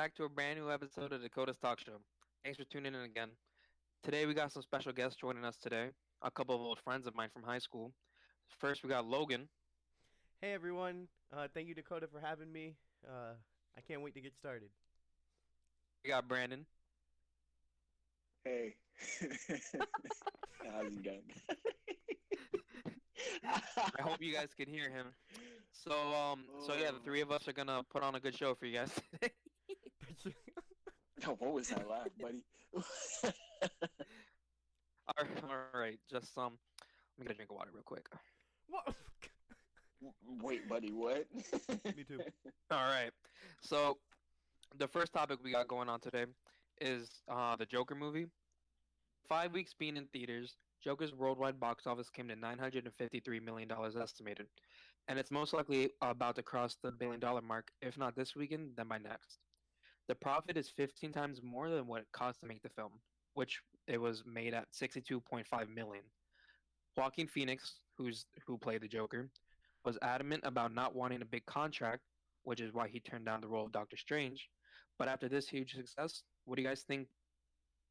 back to a brand new episode of Dakota's Talk Show. Thanks for tuning in again. Today we got some special guests joining us today. A couple of old friends of mine from high school. First we got Logan. Hey everyone, thank you Dakota for having me. I can't wait to get started. We got Brandon. Hey, how's it going? I hope you guys can hear him. So yeah, the three of us are gonna put on a good show for you guys today. What was that laugh, buddy? All right, just let me get a drink of water real quick. What? Wait, buddy, what? Me too. All right, so the first topic we got going on today is the Joker movie. 5 weeks being in theaters, Joker's worldwide box office came to $953 million estimated, and it's most likely about to cross the billion-dollar mark, if not this weekend, then by next. The profit is 15 times more than what it cost to make the film, which it was made at $62.5 million. Joaquin Phoenix, who played the Joker, was adamant about not wanting a big contract, which is why he turned down the role of Doctor Strange. But after this huge success, what do you guys think?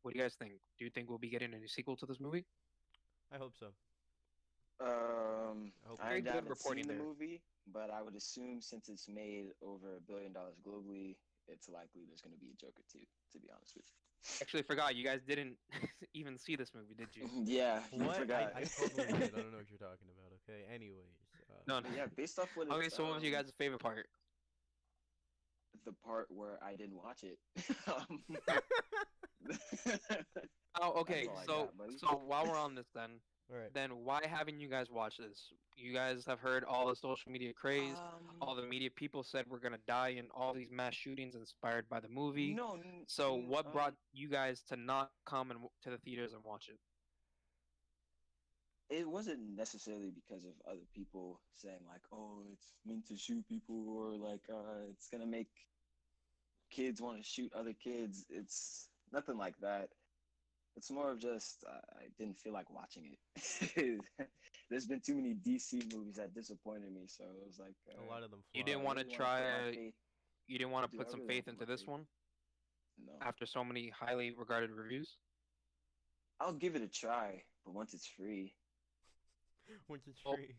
What do you guys think? Do you think we'll be getting a new sequel to this movie? I hope so. I Very good haven't reporting seen the there. movie, but I would assume since it's made over $1 billion globally, it's likely there's going to be a Joker 2, to be honest with Actually, forgot you guys didn't even see this movie, did you? you. Yeah, I What? forgot. I totally did. I don't know what you're talking about. Okay. Anyways, No. Yeah, based off what Okay, it's so what was your guys' favorite part? the part where I didn't watch it. Oh, okay. all I So, got, buddy. so while we're on this, then all right. why haven't you guys watched this? You guys have heard all the social media craze. All the media people said we're gonna die in all these mass shootings inspired by the movie. No, So, what brought you guys to not come to the theaters and watch it? it wasn't necessarily because of other people saying like, "Oh, it's meant to shoot people," or like, "It's gonna make kids want to shoot other kids." It's nothing like that. It's more of just I didn't feel like watching it. There's been too many DC movies that disappointed me, so it was like A lot of them You flopped. didn't I want to really wanna put my try. faith. You didn't want to Dude, put I some really faith wanna into put my this faith. one No, after so many highly regarded reviews. I'll give it a try, but once it's free, Which is Well- free.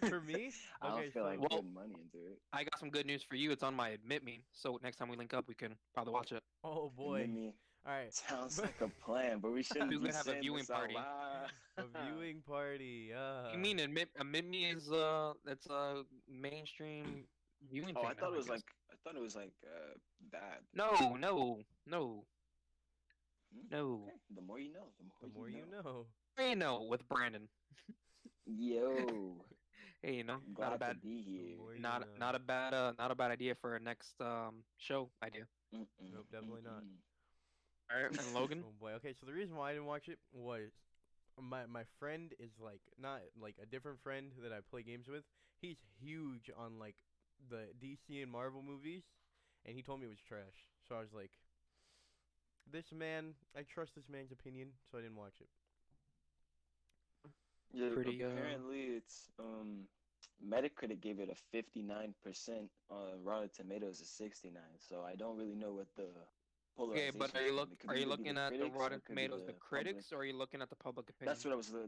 For me? I don't Okay, feel like Well- putting money into it. I got some good news for you. It's on my Admit Me. So next time we link up, we can probably watch it. Oh And boy. then me All right. sounds like a plan, but we shouldn't We be could have a saying viewing this out party. loud. A viewing party. You mean Admit Me is it's a mainstream viewing Oh, thing I thought now, it was guess. like bad. No. Okay, the more you know. The more you know. Hey, no, with Brandon. Yo, Hey, I'm not a glad to bad, be The here. more you not know. not a bad, not a bad idea for a next show idea. Mm-mm, Nope, definitely not. mm-mm. All right, and Logan. Oh boy. Okay, so the reason why I didn't watch it was my friend is like not like a different friend that I play games with. He's huge on like the DC and Marvel movies, and he told me it was trash. So I was like, this man, I trust this man's opinion, so I didn't watch it. Yeah, Pretty, apparently it's Metacritic gave it a 59%, Rotten Tomatoes is 69. So I don't really know what the Okay, polarization but is from. It could are you either be looking the at the critics or Rotten it could be Tomatoes, the the critics, public. or are you looking at the public opinion?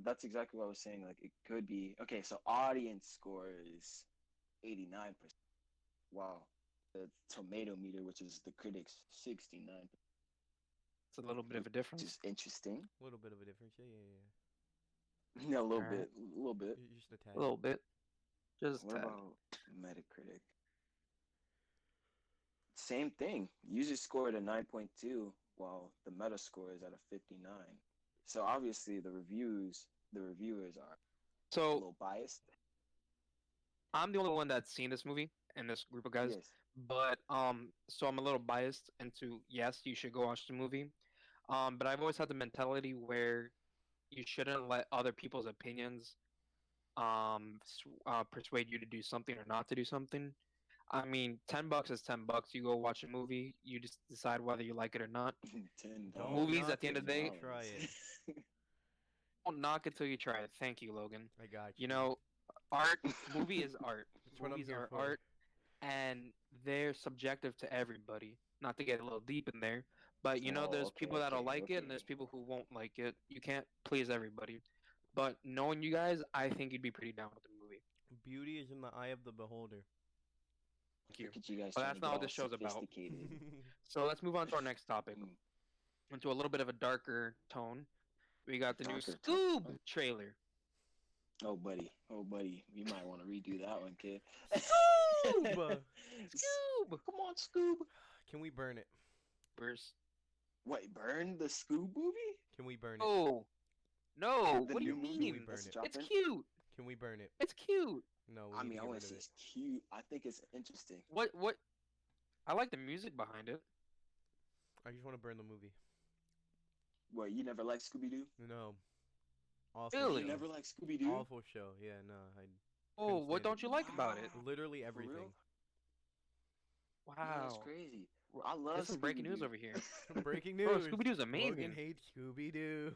That's exactly what I was saying. Like it could be okay. So audience score is 89%. Wow, the tomato meter, which is the critics, 69, It's a little bit of a which difference. is interesting. A little bit of a difference. Yeah. Yeah, a little Alright. bit, a little bit. Just a tad. A little bit, just a What tad. about Metacritic? Same thing. Users scored a 9.2, while the meta score is at a 59. So obviously the reviewers are a So little biased. I'm the only one that's seen this movie in this group of guys. Yes. But so I'm a little biased into yes, you should go watch the movie. But I've always had the mentality where you shouldn't let other people's opinions persuade you to do something or not to do something. I mean, $10 is $10. You go watch a movie, you just decide whether you like it or not. $10. Don't Movies knock at the end of the it, day- try it. Don't knock it till you try it. Thank you, Logan. I got you. You know, art movie is art. That's what I'm Movies here are for. art, and they're subjective to everybody. not to get a little deep in there, but Oh, there's okay, people that'll okay, like it and there's okay. people who won't like it. You can't please everybody. But knowing you guys, I think you'd be pretty down with the movie. Beauty is in the eye of the beholder. Thank you. Look at you guys But trying to that's not get what all this show's about. sophisticated. So let's move on to our next topic. Mm, Into a little bit of a darker tone. We got the new darker Scoob tone. trailer. Oh, buddy. Oh, buddy. You might want to redo that one, kid. Scoob! Scoob! Come on, Scoob. Can we burn it? Burst. Wait, burn the Scoob movie? Can we burn it? Oh, no. The What do you new movie mean? burn that's it. It's dropping? cute. Can we burn it? It's cute. No, we I need mean, to I get wouldn't rid say of it. it's cute. I think it's interesting. What? I like the music behind it. I just want to burn the movie. What, you never liked Scooby Doo? No. Awful Really? You show. never liked Scooby Doo? Awful show. Yeah, no. I Oh, couldn't what stand don't it. you like about it? Literally For everything. real? Wow. Yeah, that's crazy. I love There's some breaking news Scooby-Doo. over here. Breaking Bro, news. Scooby Doo's Logan amazing. hates Scooby Doo.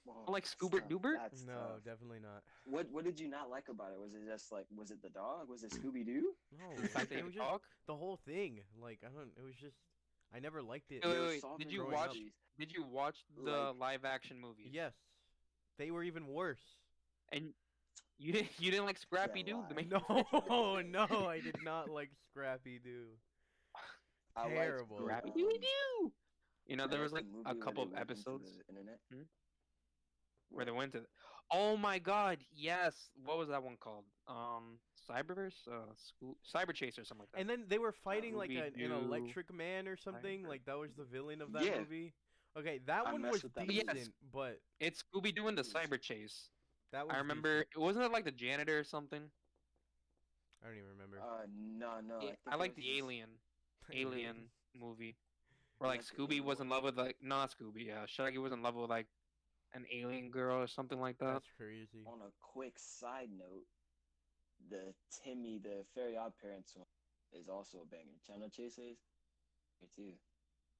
Whoa, I like that's Scoobert tough. Doobert? That's No, tough. definitely not. What did you not like about it? Was it just like, was it the dog? Was it Scooby Doo? No, The fact that it you was just talk. the whole thing. Like I don't. It was just. I never liked it. Wait, They were wait, solving did you growing watch? up. mysteries. Did you watch the Like- live action movies? Yes, they were even worse. And you didn't like Scrappy Doo? The lie. main No, no, I did not like Scrappy Doo. I liked, Terrible. Scrappy um, Doo Doo. I There was liked like the a movie where couple they of went into episodes the internet. where they went to. Oh my God! Yes. What was that one called? Cyberverse, Cyber Chase or something like that. And then they were fighting like an Scooby-Doo. electric man or something. Like that was the villain of that Yeah. movie. Okay, that I one messed was with that movie. decent, Yes. but It's Scooby Doo and the Cyber Chase. that was. I remember. Wasn't it like the janitor or something? I don't even remember. No. Yeah, I think like it the was just- Alien movie, where like like the Scooby alien was in one. love with like not Scooby. Yeah, Shaggy was in love with like an alien girl or something like that. That's crazy. On a quick side note, the Timmy, the Fairy Odd Parents one, is also a banger. Channel Chases, here too.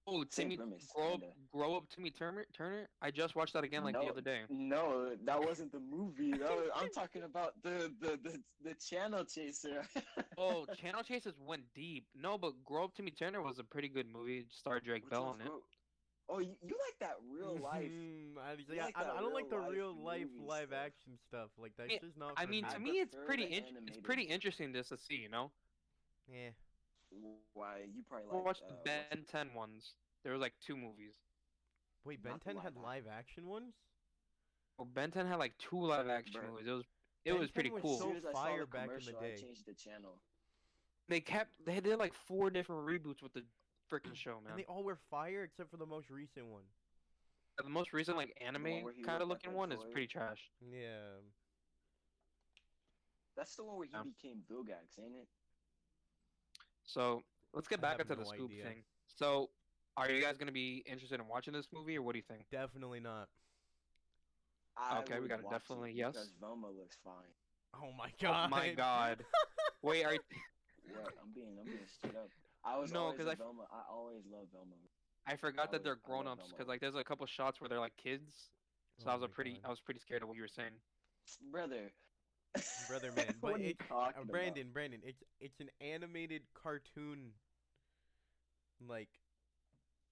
Oh, Same Timmy, premise, grow kinda. up, Timmy Turner. I just watched that again like the No, other day. No, that wasn't the movie. I'm talking about the Channel Chaser. Oh, Channel Chases went deep. No, but Grow Up Timmy Turner was a pretty good movie. It starred Drake Which Bell one's in it. Gro- Oh, you like that real life? Yeah, like I that don't like the real real life life movie live stuff. action stuff. Like that's Yeah, just not. I for mean, me. to I me, it's prefer pretty the it's animated. pretty interesting just to see. Yeah. Why you probably We'll like watch the what's Ben 10 ones. There was like 2 movies. Wait, Ben Not the 10 had live live action ones? Well, Ben 10 had like 2 live action Bruh. movies. It Ben was 10 pretty was cool. As so soon as I saw fire the back in the commercial, I day. changed the channel. They did like 4 different reboots with the freaking show, man. And they all were fire except for the most recent one. The most recent like anime where he kind of looked like looking a one is toy? pretty trash. Yeah. That's the one where he Yeah. became Vilgax, ain't it? So let's get I back have into the no Scoop idea. thing. So, are you guys gonna be interested in watching this movie, or what do you think? Definitely not. Okay, we would got a watch definitely it yes. Because Velma looks fine. Oh my Oh god. my God! Wait, are you... What? I'm being straight up. I was No, always 'cause a I Velma. I always love Velma. I forgot that they're I love grown ups Velma. because like there's a couple shots where they're like kids. So Oh I was my I God. was pretty scared of what you were saying. Brother. Brother man, but What are you it's talking about? Brandon, it's an animated cartoon. Like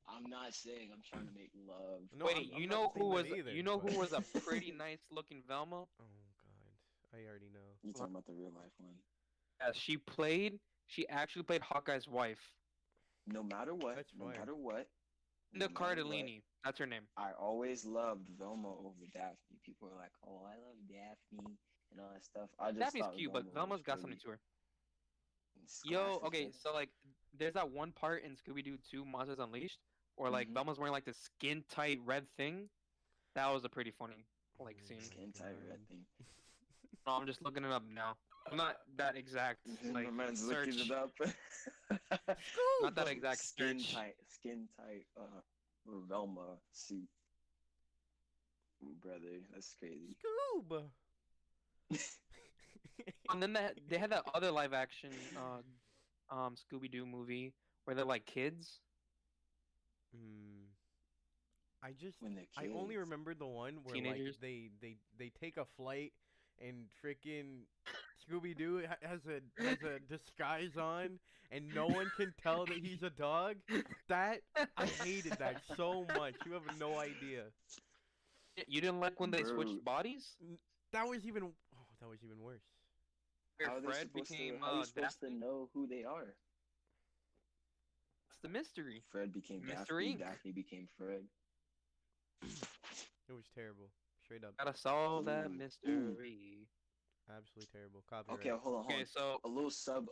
I'm not saying I'm trying to make love. no, Wait, I'm you not know who saying was that either, you know but- who was a pretty nice looking Velma? Oh god, I already know. You talking about the real life one? Yeah, she actually played Hawkeye's wife. No matter what, That's no fire. matter what. Linda no matter what, Cardellini, that's her name. I always loved Velma over Daphne. People are like, "Oh, I love Daphne," and all that stuff. I just Daphne's thought cute, Velma but Velma's was got pretty. something to her. It's Yo, classic, okay, man. so like, there's that one part in Scooby Doo 2: Monsters Unleashed where like Mhm. Velma's wearing like the skin tight red thing. That was a pretty funny like Oh scene. my Skin tight red God. thing. No, I'm just looking it up now. Not that exact like My man's search. looking it up. Not that exact skin search. skin tight. Velma suit. Brother, that's crazy. Scoob. And then they had that other live action Scooby Doo movie where they're like kids. Hmm. I just When they're I only kids. remember the one where Teenagers. like they take a flight and freaking Scooby Doo has a disguise on, and no one can tell that he's a dog. That I hated that so much. You have no idea. You didn't like when they Bro, switched bodies? That was even. Oh, that was even worse. Where how are they Fred supposed became to? How are you supposed to Daphne? know who they are? That's the mystery. Fred became Mr. Daphne. Ink. Daphne became Fred. It was terrible. Straight up, Gotta solve that Ooh, ooh. mystery. absolutely terrible. Okay, Copyright. hold on, hold Okay, on. so A little sub.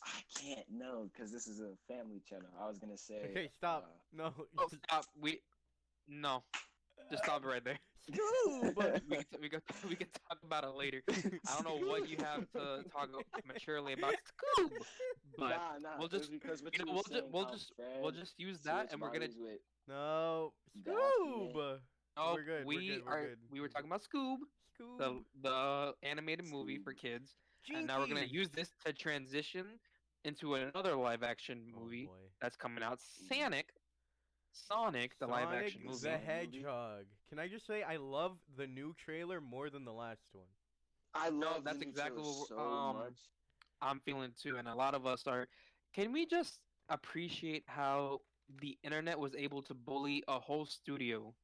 I can't know because this is a family channel. I was gonna say. Okay, stop. No. oh stop. No, just stop it right there. Scoob. We can talk about it later. I don't know what you have to talk maturely about Scoob, but Nah. we'll It was just because what you know you were saying, how we'll Fred just use that switched and we're gonna bodies with No. Daphne. Scoob. oh We're good. We're good. We're good. we were talking about Scoob, Scoob. the animated movie for Scoob. kids, and now we're gonna Jinkies. use this to transition into another live action Oh movie boy. that's coming out, Sonic the live Sonic action The movie. the Sonic movie? Hedgehog. Can I just say I love the new trailer more than the last one? I No, love that's the new exactly trailer what so much. I'm feeling too, and a lot of us are. Can we just appreciate how the internet was able to bully a whole studio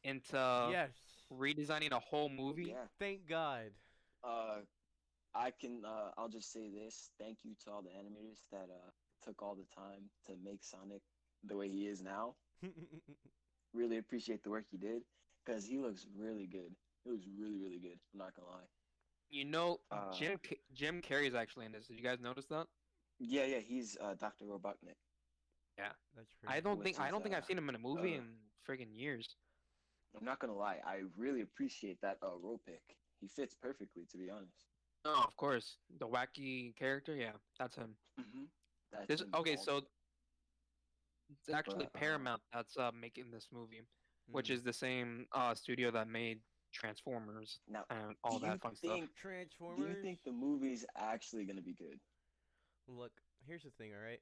into Yes. redesigning a whole movie? Yeah. Thank God. Uh, I'll just say this. Thank you to all the animators that took all the time to make Sonic the way he is now. Really appreciate the work he did because he looks really good. He looks really, really good. I'm not gonna lie. You know, Uh, Jim Carrey's actually in this. Did you guys notice that? yeah, he's Dr. Robotnik, Yeah. That's crazy. which I is don't think I've seen him in a movie uh, in friggin' years. I'm not gonna lie. I really appreciate that role pick. He fits perfectly, to be honest. Oh, of course, the wacky character. Yeah, that's him. Mm-hmm. That's This him okay, all so it's actually But Paramount that's making this movie, which Mm. is the same studio that made Transformers now, and do all you that fun stuff. think Transformers. the movie's actually gonna be good? Look, here's the thing. All right.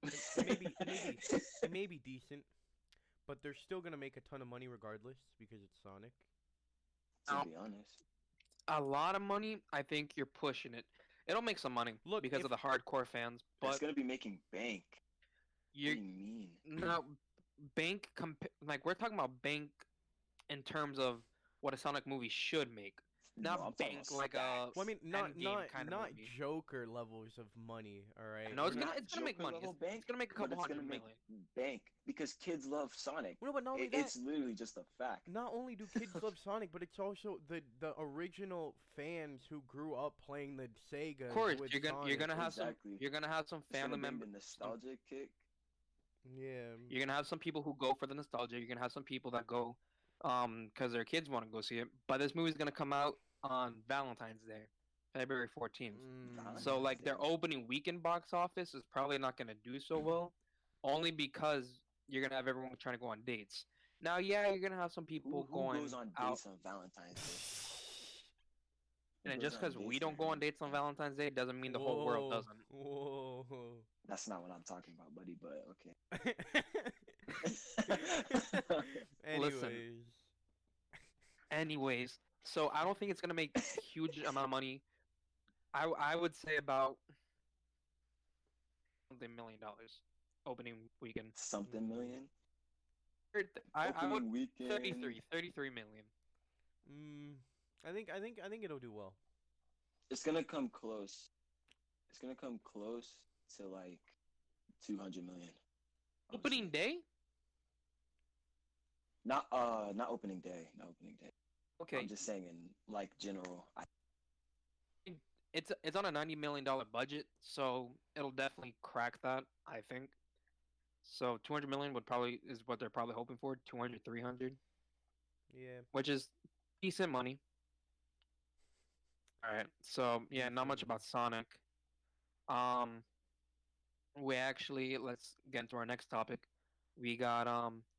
It may be decent, but they're still gonna make a ton of money regardless because it's Sonic. To Now, be honest, a lot of money. I think you're pushing it. It'll make some money Look, because if of the hardcore fans, it's but gonna be making bank. What you do you mean? now like we're talking about bank in terms of what a Sonic movie should make, No, not I'm talking bank about like a well, I mean, not Endgame not kind of not movie. Joker levels of money. All right. No, We're not. it's gonna make Joker money. level bank, It's gonna make a but couple it's gonna hundred make million. bank because kids love Sonic. No, but not only that. It's literally just a fact. Not only do kids love Sonic, but it's also the original fans who grew up playing the Sega Of course, with you're gonna have Exactly. you're gonna have some It's family gonna bring members. the nostalgia kick. Yeah. You're gonna have some people who go for the nostalgia. You're gonna have some people that go, because their kids want to go see it. But this movie's gonna come out on Valentine's Day, February 14th. So Valentine's like their Day. opening weekend box office is probably not gonna do so well, only because you're gonna have everyone trying to go on dates. Now, yeah, you're gonna have some people Who going goes on out, dates on Valentine's Day? Who and goes just on because we dates don't go on dates on Valentine's Day doesn't mean the whole world Whoa. doesn't. Whoa. That's not what I'm talking about, buddy. But okay. Listen. Anyways. Anyways, so I don't think it's gonna make huge amount of money. I would say about something $1 million opening weekend. Something million. I would Opening weekend. 33 million. I think it'll do well. It's gonna come close. It's gonna come close to like 200 million. I would Opening say. day? Not opening day. Not opening day. Okay, I'm just saying in like general. it's on a $90 million budget, so it'll definitely crack that, I think. So 200 million would probably is what they're probably hoping for, 200, 300, Yeah. which is decent money. All right. So, yeah, not much Decent. about Sonic. Um we actually let's get into our next topic. We got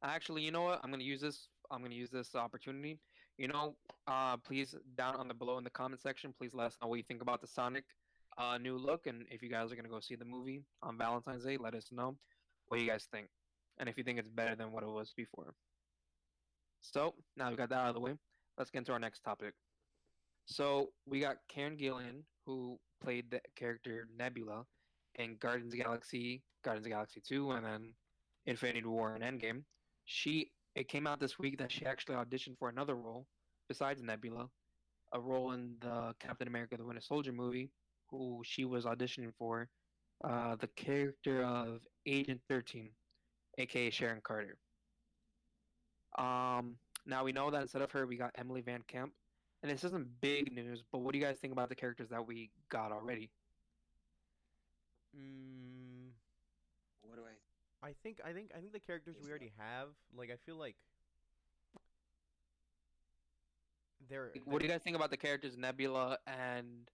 actually, you know what? I'm going to use this opportunity. You know, please down on the below in the comment section, please let us know what you think about the Sonic new look, and if you guys are going to go see the movie on Valentine's Day, let us know what you guys think. And if you think it's better than what it was before. So, now we got that out of the way. Let's get into our next topic. So we got Karen Gillan, who played the character Nebula in Guardians of the Galaxy 2, and then Infinity War and Endgame. It came out this week that she actually auditioned for another role besides Nebula, a role in the Captain America: The Winter Soldier movie, who she was auditioning for, the character of Agent 13, aka Sharon Carter. Um, Now we know that instead of her, we got Emily Van Camp, and this isn't big news, but what do you guys think about the characters that we got already? Mm, What do I I think the characters is we that? already have, like I feel like they're Like, what they're do you guys think about the characters Nebula and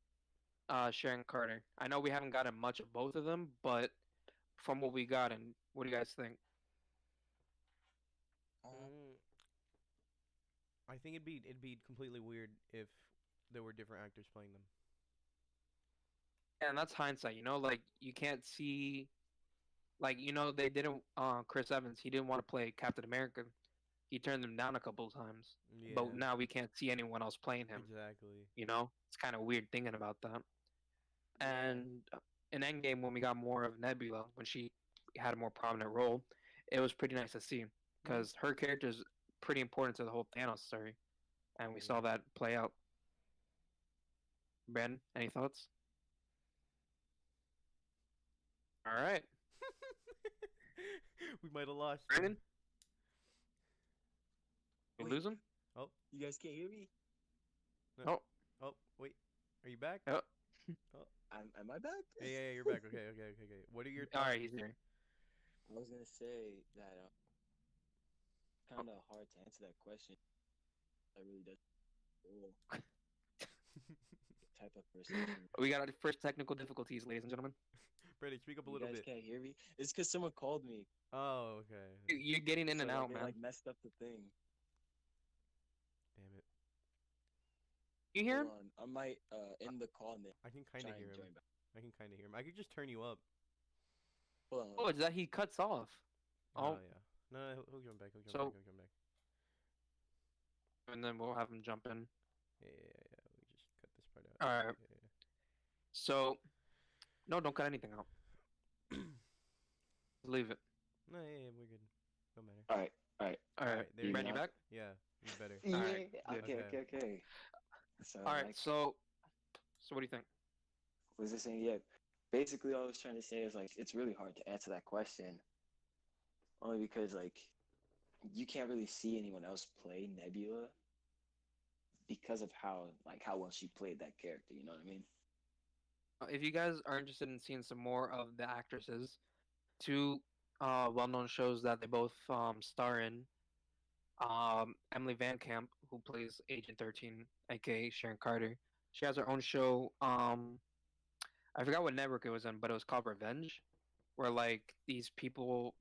Sharon Carter? I know we haven't gotten much of both of them, but from what we got, and what do you guys think? mm, I think it'd be completely weird if there were different actors playing them. And that's hindsight, like you can't see, like they didn't. Chris Evans, he didn't want to play Captain America. He turned them down a couple of times, but Yeah, now we can't see anyone else playing him. exactly. It's kind of weird thinking about that. Yeah. And in Endgame, when we got more of Nebula, when she had a more prominent role, it was pretty nice to see Hmm. because her character is pretty important to the whole Thanos story, and we saw Yeah. that play out. Ben, any thoughts? All right, We might have lost him. Brandon, we Wait, lose him? Oh, you guys can't hear me? no. Oh, Oh, wait. Are you back? oh. Oh, Am I back? yeah, you're back. Okay, okay, okay, okay. What are your All thoughts? right, he's here. I was gonna say that Oh, kind of hard to answer that question. I really does role type of person. we got our first technical difficulties, ladies and gentlemen. Brandon, speak up a You little guys bit. can't hear me. It's because someone called me, Oh, okay. You're getting in so and like out, it man. like messed up the thing. Damn it. You hear Hold him? on, I might end the call and then I can kind try of hear and him. join back. I can kind of hear him. I could just turn you up. Hold Oh, on. it's that he cuts off. Oh, Oh, yeah. No, no, he'll jump back. He'll jump back. so He'll jump back. and then we'll have him jump in. Yeah, yeah, yeah, yeah. We just cut this part out. All right. Yeah, yeah, So no, don't cut anything out. yeah. Leave it. No, yeah, yeah, we're good. No matter. All right, all right. All All right, right, there You you Ben, you go. know? back? Yeah, you better. All right, Yeah. good. Okay, Okay. okay, okay. So All right, like, so what do you think? was I saying? Yeah. Basically, all I was trying to say is like, it's really hard to answer that question, only because like, you can't really see anyone else play Nebula because of how well she played that character. You know what I mean? If you guys are interested in seeing some more of the actresses, two well-known shows that they both star in. Emily Van Camp, who plays Agent 13, aka Sharon Carter. She has her own show. I forgot what network it was in, but it was called Revenge, where like these people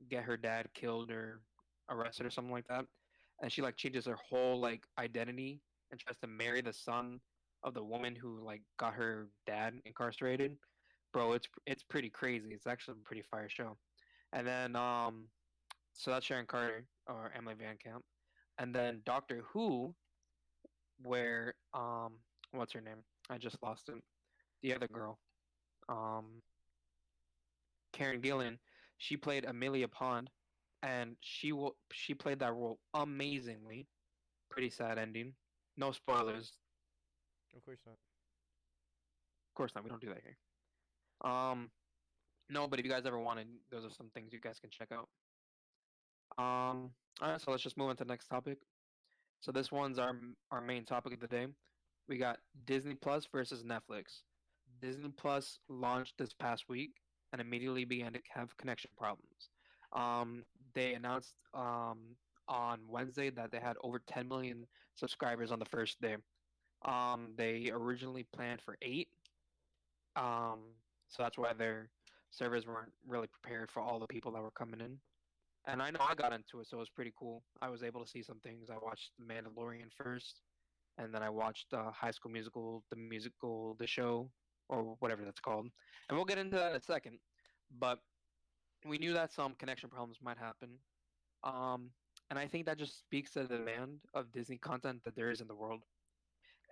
get her dad killed or arrested or something like that, and she like changes her whole like identity and tries to marry the son of the woman who like got her dad incarcerated. Bro, it's pretty crazy. It's actually a pretty fire show. And then so that's Sharon Carter or Emily Van Camp, and then Doctor Who, where what's her name? I just lost it. The other girl, um Karen Gillan, she played Amelia Pond, and she played that role amazingly. Pretty sad ending. No spoilers, Of course not. of course not. We don't do that here. Um, no, but if you guys ever wanted, those are some things you guys can check out. All right, so let's just move on to the next topic. So this one's our main topic of the day. We got Disney Plus versus Netflix. Disney Plus launched this past week and immediately began to have connection problems. Um, they announced on Wednesday that they had over 10 million subscribers on the first day. They originally planned for 8, um, so that's why their servers weren't really prepared for all the people that were coming in. And I know I got into it, so it was pretty cool. I was able to see some things. I watched The Mandalorian first, and then I watched High School Musical, the musical, the show, or whatever that's called. And we'll get into that in a second. But we knew that some connection problems might happen. Um, and I think that just speaks to the demand of Disney content that there is in the world.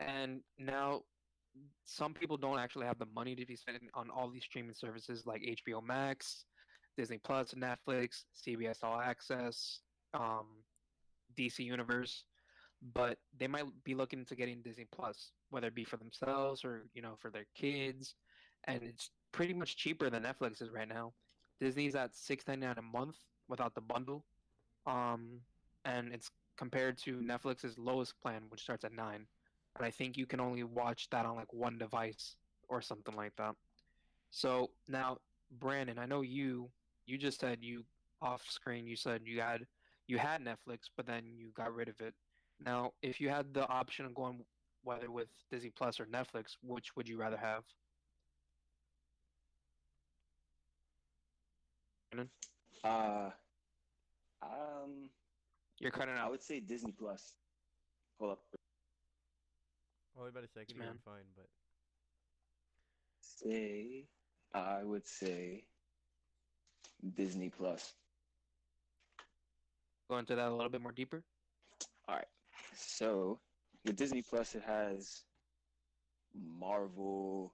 And now some people don't actually have the money to be spending on all these streaming services like HBO Max, Disney Plus, Netflix, CBS All Access, um, DC Universe, but they might be looking into getting Disney Plus, whether it be for themselves or for their kids, and it's pretty much cheaper than Netflix is right now. Disney's at $6.99 a month without the bundle, um, and it's compared to Netflix's lowest plan, which starts at 9. And I think you can only watch that on like one device or something like that. So now, Brandon, I know you just said you off screen you said you had Netflix, but then you got rid of it. Now, if you had the option of going whether with Disney Plus or Netflix, which would you rather have? Brandon? Uh, um, You're cutting I out, would say Disney Plus. Hold up. Only about a second here, man. I'm fine, but Say, I would say Disney Plus. Go into that a little bit more deeper. All right. So with Disney Plus, it has Marvel,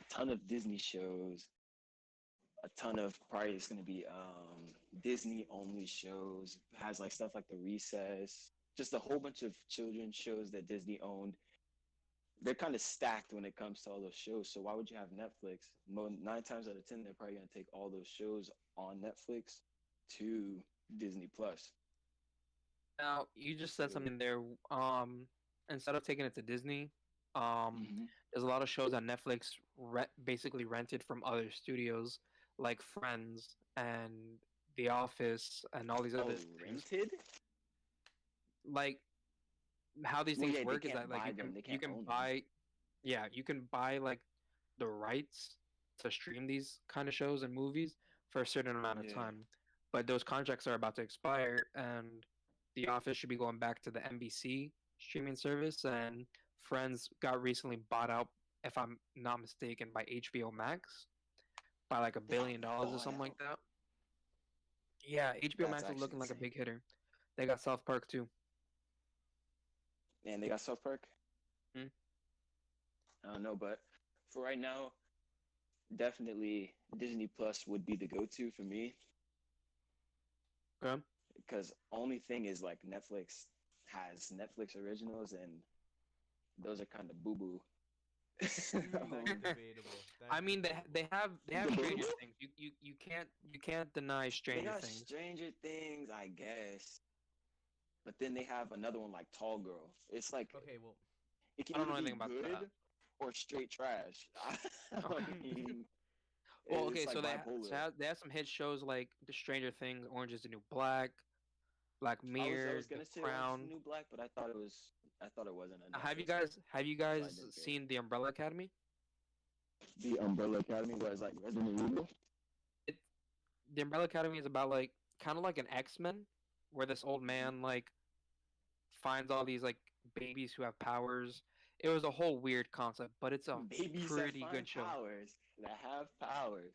a ton of Disney shows, a ton of probably it's gonna be Disney only shows. It has like stuff like The Recess, just a whole bunch of children's shows that Disney owned. They're kind of stacked when it comes to all those shows. So why would you have Netflix? 9 times out of 10, they're probably gonna take all those shows on Netflix to Disney Plus. Now, you just said So something there. Instead of taking it to Disney, um, mhm. there's a lot of shows that Netflix basically rented from other studios, like Friends and The Office and all these Oh, other things. rented? Like how these Well, things yeah, they work is that can't like buy you them. can They you can't can own them. buy, yeah, you can buy like the rights to stream these kind of shows and movies for a certain amount of Yeah. time, but those contracts are about to expire, and The Office should be going back to the NBC streaming service, and Friends got recently bought out, if I'm not mistaken, by HBO Max by like a They got billion dollars or bought something like out. that. Yeah, HBO That's Max is actually looking like a insane. big hitter. They got South Park too. And they got South Park. Hmm? I don't know, but for right now, definitely Disney Plus would be the go-to for me Okay. because only thing is like Netflix has Netflix originals and those are kind of boo-boo. that's debatable. I That's mean, debatable. they have Stranger Debatable? Things. You can't deny They Stranger got Things. Stranger Things, I guess, but then they have another one like Tall Girl. It's like Okay, well, it can I don't either know be anything about that. good or straight trash. I mean, Well, it's okay, so like bipolar. they have some hit shows like The Stranger Things, Orange Is the New Black, Black I Mirror, was The gonna say Orange is Crown. the New Black, but I thought it wasn't a Have you Netflix thing, guys have you so I guys didn't get it. seen The Umbrella Academy? The Umbrella Academy was like Resident Evil. It, the Umbrella Academy is about like kind of like an X-Men, where this old Mm-hmm. man like finds all these like babies who have powers. It was a whole weird concept, but it's a Babies that pretty find good show. powers that have powers.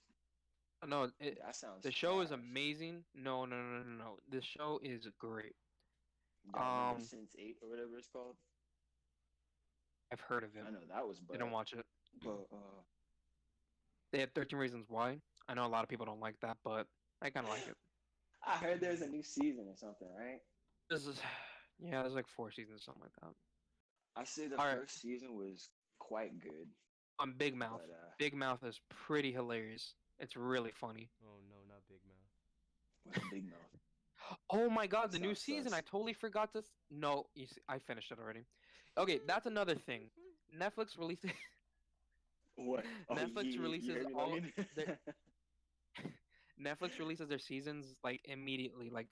No, That sounds the show is trash. amazing. No, no, no, no, no. This show is great. Y'all remember Um, Sense 8 or whatever it's called? I've heard of it. I know that was Didn't bad, watch it. but They had 13 Reasons Why. I know a lot of people don't like that, but I kind of like it. I heard there's a new season or something, right? This is, yeah, there's like 4 seasons, something like that. I say the All right, first season was quite good, on Big Mouth. but Big Mouth is pretty hilarious. It's really funny. oh no, not Big Mouth. what's Big Mouth? Oh my God, That the new sounds season! I sus. totally forgot to. No, you see, I finished it already. Okay, that's another thing. Netflix released. What? Oh, Netflix you releases heard me, all Logan? their Netflix releases their seasons like immediately, like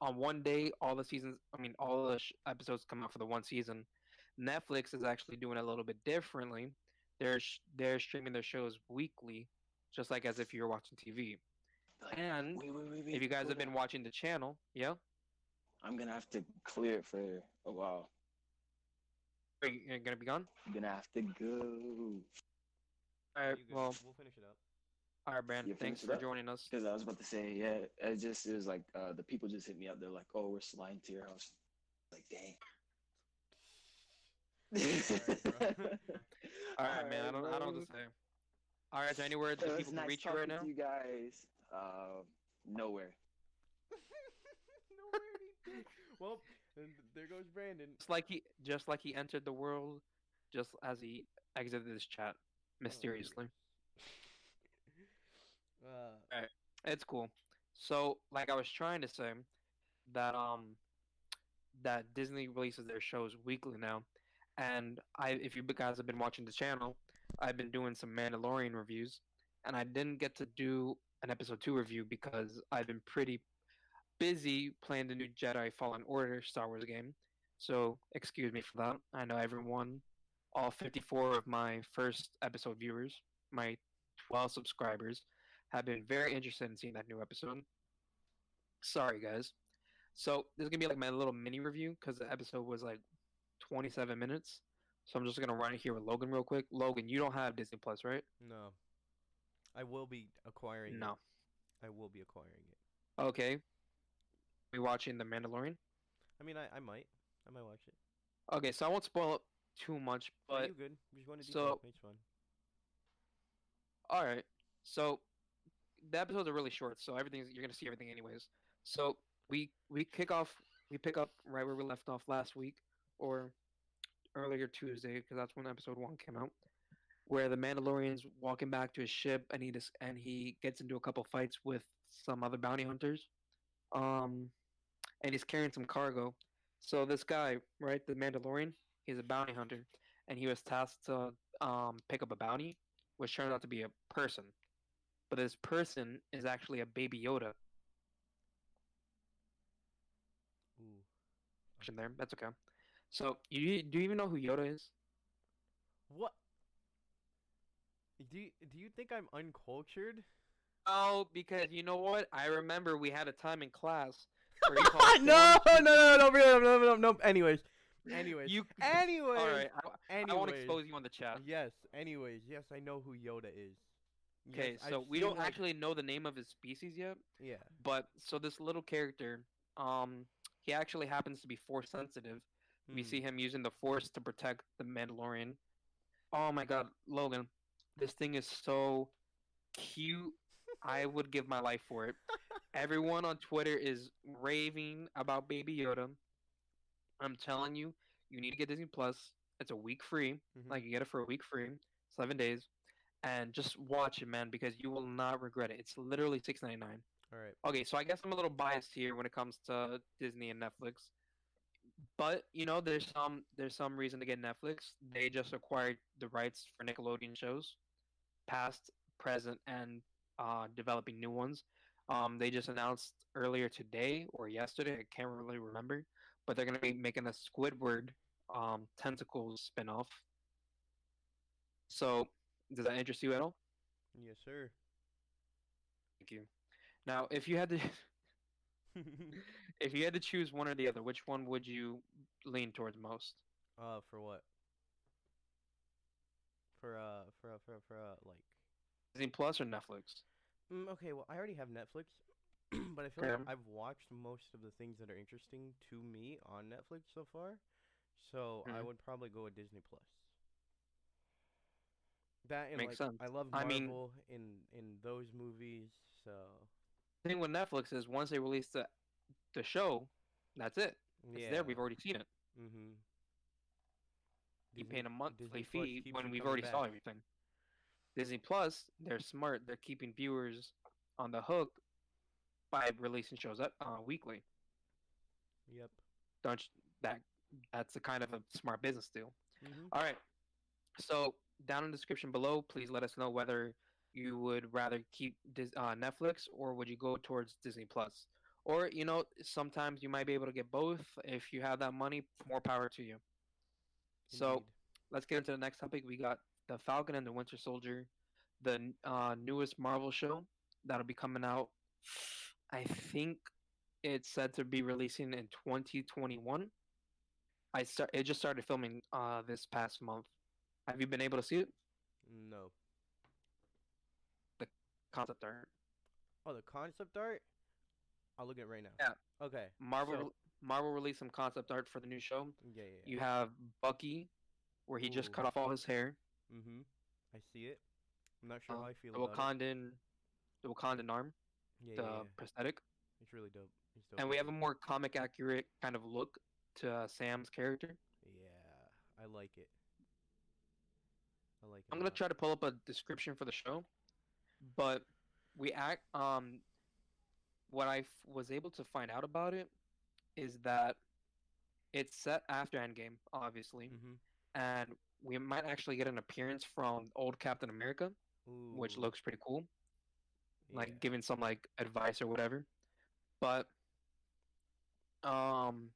on one day. All the seasons, I mean, all the episodes come out for the one season. Netflix is actually doing it a little bit differently. They're streaming their shows weekly, just like as if you're watching TV. Like, And if wait, you guys hold have been on. watching the channel, yeah, I'm gonna have to clear it for a while. you're gonna be gone. I'm gonna have to go. All right, You good? well, We'll finish it up. all right, Brand. You Thanks finish it for up? joining us. Because I was about to say, yeah, it was like the people just hit me up. They're like, "Oh, we're sliding to your house." Like, dang. Alright, bro. All All right, man. right, I don't know what bro. to say. All right, is there anywhere So that it's people can nice reach you right talking to now? you guys. Nowhere. Nowhere he did. Well, and there goes Brandon. Just like he entered the world, just as he exited this chat Oh mysteriously. yes. uh, All right, it's cool. So, like I was trying to say, that that Disney releases their shows weekly now, and if you guys have been watching the channel, I've been doing some Mandalorian reviews, and I didn't get to do an episode 2 review because I've been pretty busy playing the new Jedi Fallen Order Star Wars game. So excuse me for that. I know everyone, all 54 of my first episode viewers, my 12 subscribers, have been very interested in seeing that new episode. Sorry, guys. So this is gonna be like my little mini review because the episode was like 27 minutes. So I'm just gonna run it here with Logan real quick. Logan, you don't have Disney Plus, right? no, I will be acquiring it. No. I will be acquiring it. Okay. We watching The Mandalorian. I mean, I might. I might watch it. Okay, so I won't spoil it too much, No, but you good. Just go into detail. so It's fun. all right. So the episodes are really short, so everything's you're gonna see everything anyways. So we kick off, we pick up right where we left off last week, or earlier Tuesday, because that's when episode 1 came out, where the Mandalorian's walking back to his ship, and he gets into a couple fights with some other bounty hunters. Um, and he's carrying some cargo. So this guy, right, the Mandalorian, he's a bounty hunter, and he was tasked to pick up a bounty, which turns out to be a person. But this person is actually a baby Yoda. Ooh. In there, that's okay. So you do you even know who Yoda is? What? Do you think I'm uncultured? Oh, because you know what? I remember we had a time in class where you called No, form no, teachers. no, no, no, no, no, no. Anyways, anyways, You all anyways, right? I won't anyways. expose you on the chat. Yes, anyways. Yes, I know who Yoda is. Yes, Okay, I've so we seen don't like actually know the name of his species yet, yeah. but so this little character, um, he actually happens to be force sensitive. We Hmm. see him using the force to protect the Mandalorian. Oh my God, Logan, this thing is so cute. I would give my life for it. Everyone on Twitter is raving about Baby Yoda. I'm telling you, you need to get Disney Plus. It's a week free. Mhm. Like you get it for a week free, 7 days, and just watch it, man, because you will not regret it. It's literally 6.99. All right. Okay, so I guess I'm a little biased here when it comes to Disney and Netflix, but there's some reason to get Netflix. They just acquired the rights for Nickelodeon shows, past, present, and developing new ones. They just announced earlier today or yesterday, I can't really remember, but they're gonna be making a Squidward tentacles spinoff. So, does that interest you at all? Yes, sir. Thank you. Now, if you had to if you had to choose one or the other, which one would you lean towards most? For what? For like. Disney Plus or Netflix? Okay, well, I already have Netflix, but I feel like Okay. I've watched most of the things that are interesting to me on Netflix so far. So I Mhm. would probably go with Disney Plus. That and Makes like sense. I love I mean, Marvel in those movies. So the thing with Netflix is once they release the show, that's it. It's there. yeah. We've already seen it. Mhm. Keep Disney paying a monthly Disney Plus fee keeps when you we've coming already saw back. everything. Disney Plus, they're smart. They're keeping viewers on the hook by releasing shows weekly. Yep. Don't you, that that's a kind of a smart business deal. Mhm. All right. So down in the description below, please let us know whether you would rather keep Netflix or would you go towards Disney Plus. Or sometimes you might be able to get both if you have that money. More power to you. So Indeed. let's get into the next topic. We got the Falcon and the Winter Soldier, the newest Marvel show that'll be coming out. I think it's said to be releasing in 2021. It just started filming this past month. Have you been able to see it? No. The concept art. Oh, the concept art. I'll look at it right now. Yeah, Okay. Marvel So Marvel released some concept art for the new show. yeah, yeah, You have Bucky. where he just Ooh. cut off all his hair. Mhm. I see it. I'm not sure how I feel The about it. Wakandan arm, Yeah, yeah, the yeah. prosthetic, It's really dope. It's dope and we have a looking. more comic accurate kind of look to Sam's character. Yeah, I like it. I like it I'm a gonna lot. try to pull up a description for the show, but we act what was able to find out about it is that it's set after Endgame, obviously, Mhm. and we might actually get an appearance from old Captain America, which Ooh. looks pretty cool, like Yeah. giving some like advice or whatever. But um,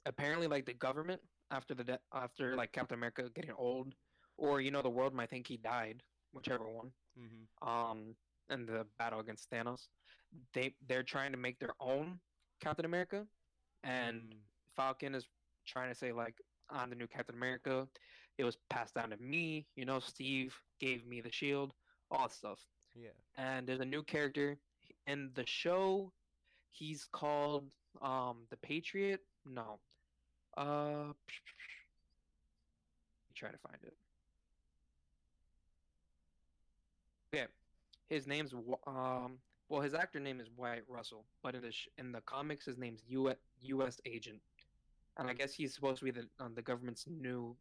apparently, like the government after like Captain America getting old, or the world might think he died, whichever one. Mhm. Um, in the battle against Thanos, they're trying to make their own Captain America, and Mm. Falcon is trying to say like, I'm the new Captain America. It was passed down to me. Steve gave me the shield, all that stuff. Yeah. And there's a new character in the show. He's called the Patriot. No. Let me try to find it. Okay, his name's well, his actor name is Wyatt Russell, but in the comics, his name's U.S. Agent, and I guess he's supposed to be the government's new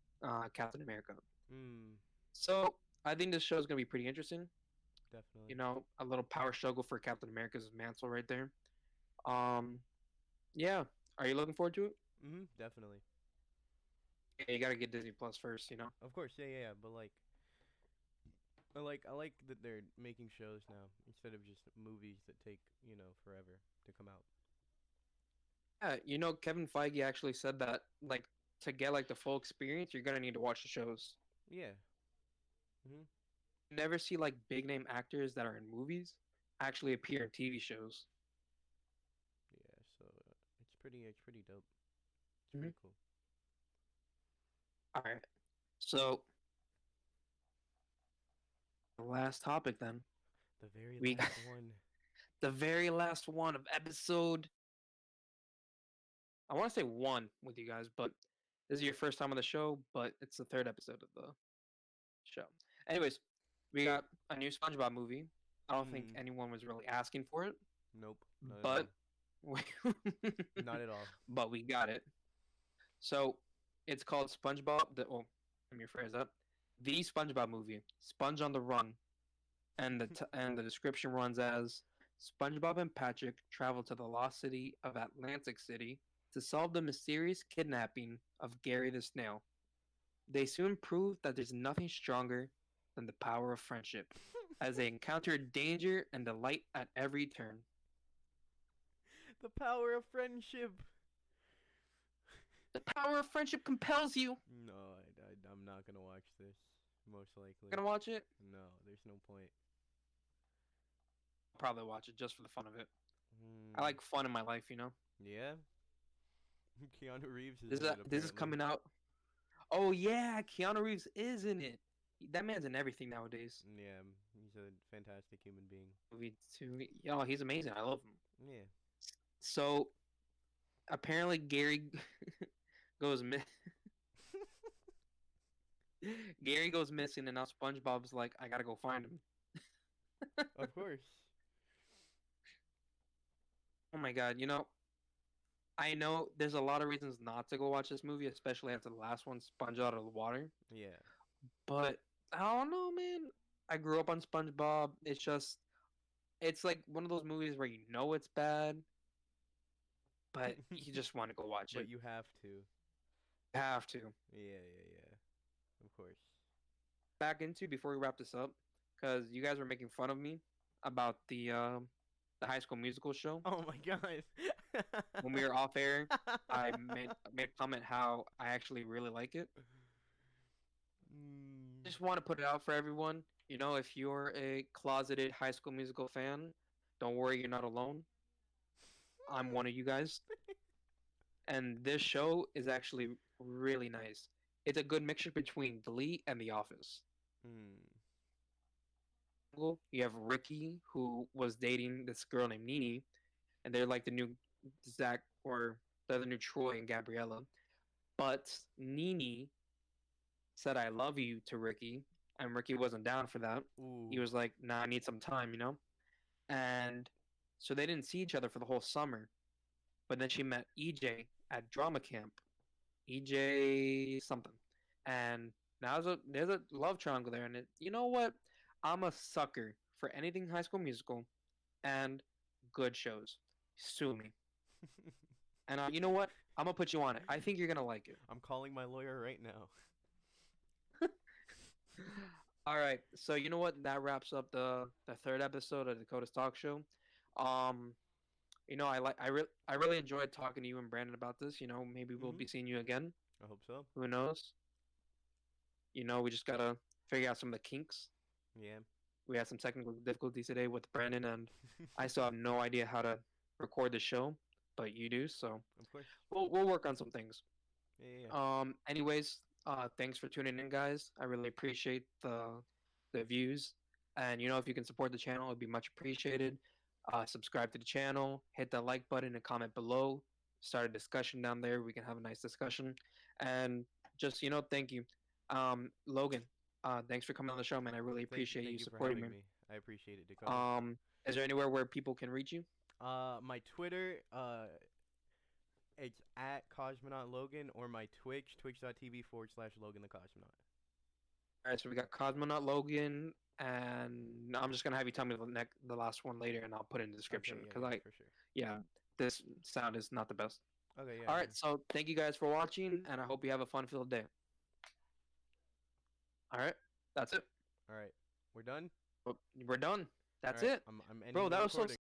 Captain America. Mm. So I think this show is gonna be pretty interesting. Definitely. A little power struggle for Captain America's mantle right there. Um, yeah. Are you looking forward to it? Mhm. Definitely. Yeah, you gotta get Disney Plus first. Of course. Yeah, yeah, yeah. But like, I like that they're making shows now instead of just movies that take forever to come out. Yeah, Kevin Feige actually said that like to get like the full experience, you're gonna need to watch the shows. Yeah. Mhm. You never see like big name actors that are in movies actually appear in TV shows. Yeah. So it's pretty dope. It's Hmm. pretty cool. All right. So the last topic then. The very We got last one. the very last one of episode. I want to say one with you guys, but this is your first time on the show, but it's the third episode of the show. Anyways, we got a new SpongeBob movie. I don't think Mm. anyone was really asking for it, Nope. Not at but all. Not at all. but we got it. So it's called SpongeBob. Let me rephrase that. The SpongeBob movie, Sponge on the Run, and the description runs as SpongeBob and Patrick travel to the lost city of Atlantic City to solve the mysterious kidnapping of Gary the Snail. They soon prove that there's nothing stronger than the power of friendship, as they encounter danger and delight at every turn. The power of friendship. The power of friendship compels you. No, I'm not gonna watch this. Most likely. Gonna watch it? No, there's no point. I'll probably watch it just for the fun of it. I Hmm. like fun in my life. Yeah. Keanu Reeves is This in is it this is apparently. coming out. Oh yeah, Keanu Reeves is in it. That man's in everything nowadays. Yeah, he's a fantastic human being. Movie two, yo, he's amazing. I love him. Yeah. So apparently Gary goes mi- Gary goes missing, and now SpongeBob's like, I gotta go find him. Of course. Oh my god, I know there's a lot of reasons not to go watch this movie, especially after the last one, Sponge Out of the Water. Yeah. But I don't know, man. I grew up on SpongeBob. It's like one of those movies where you know it's bad, but you just want to go watch But it. you have to. You have to. Yeah, yeah, yeah. Of course. Back into before we wrap this up, because you guys were making fun of me about the High School Musical show. Oh my god. When we were off air, I made a comment how I actually really like it. Mm. Just want to put it out for everyone. If you're a closeted High School Musical fan, don't worry, you're not alone. I'm one of you guys. And this show is actually really nice. It's a good mixture between Glee and The Office. Mm. You have Ricky, who was dating this girl named Nini, and they're like the new Zach, or they're the new Troy and Gabriella. But Nini said "I love you" to Ricky, and Ricky wasn't down for that. He Ooh. was like, "Nah, I need some time," you know. And so they didn't see each other for the whole summer. But then she met EJ at drama camp, EJ something, and now there's a love triangle there. And you know what? I'm a sucker for anything High School Musical and good shows. Sue me. And you know what? I'm gonna put you on it. I think you're gonna like it. I'm calling my lawyer right now. All right. So you know what? That wraps up the third episode of Dakota's Talk Show. Um, I really enjoyed talking to you and Brandon about this. Maybe we'll Mhm. be seeing you again. I hope so. Who knows? We just gotta figure out some of the kinks. Yeah. We had some technical difficulties today with Brandon, and I still have no idea how to record the show, but you do, so Of course. we'll work on some things. Yeah. Yeah. Anyways, thanks for tuning in, guys. I really appreciate the views, and if you can support the channel, it'd be much appreciated. Subscribe to the channel, hit that like button, and comment below. Start a discussion down there. We can have a nice discussion, and just thank you, Logan. Thanks for coming on the show, man. I really appreciate Thank you you for supporting having me. me. I appreciate it, Dakota. Is there anywhere where people can reach you? My Twitter, it's at Cosmonaut Logan, or my Twitch, twitch.tv/Logan the Cosmonaut. All right, so we got Cosmonaut Logan, and I'm just gonna have you tell me the last one later, and I'll put it in the description Okay, yeah, because yeah, for sure. yeah, this sound is not the best. Okay, yeah. All Yeah. right, so thank you guys for watching, and I hope you have a fun-filled day. All right, that's it. All right, we're done. We're done. That's All right, it, I'm ending bro. the That was so recording.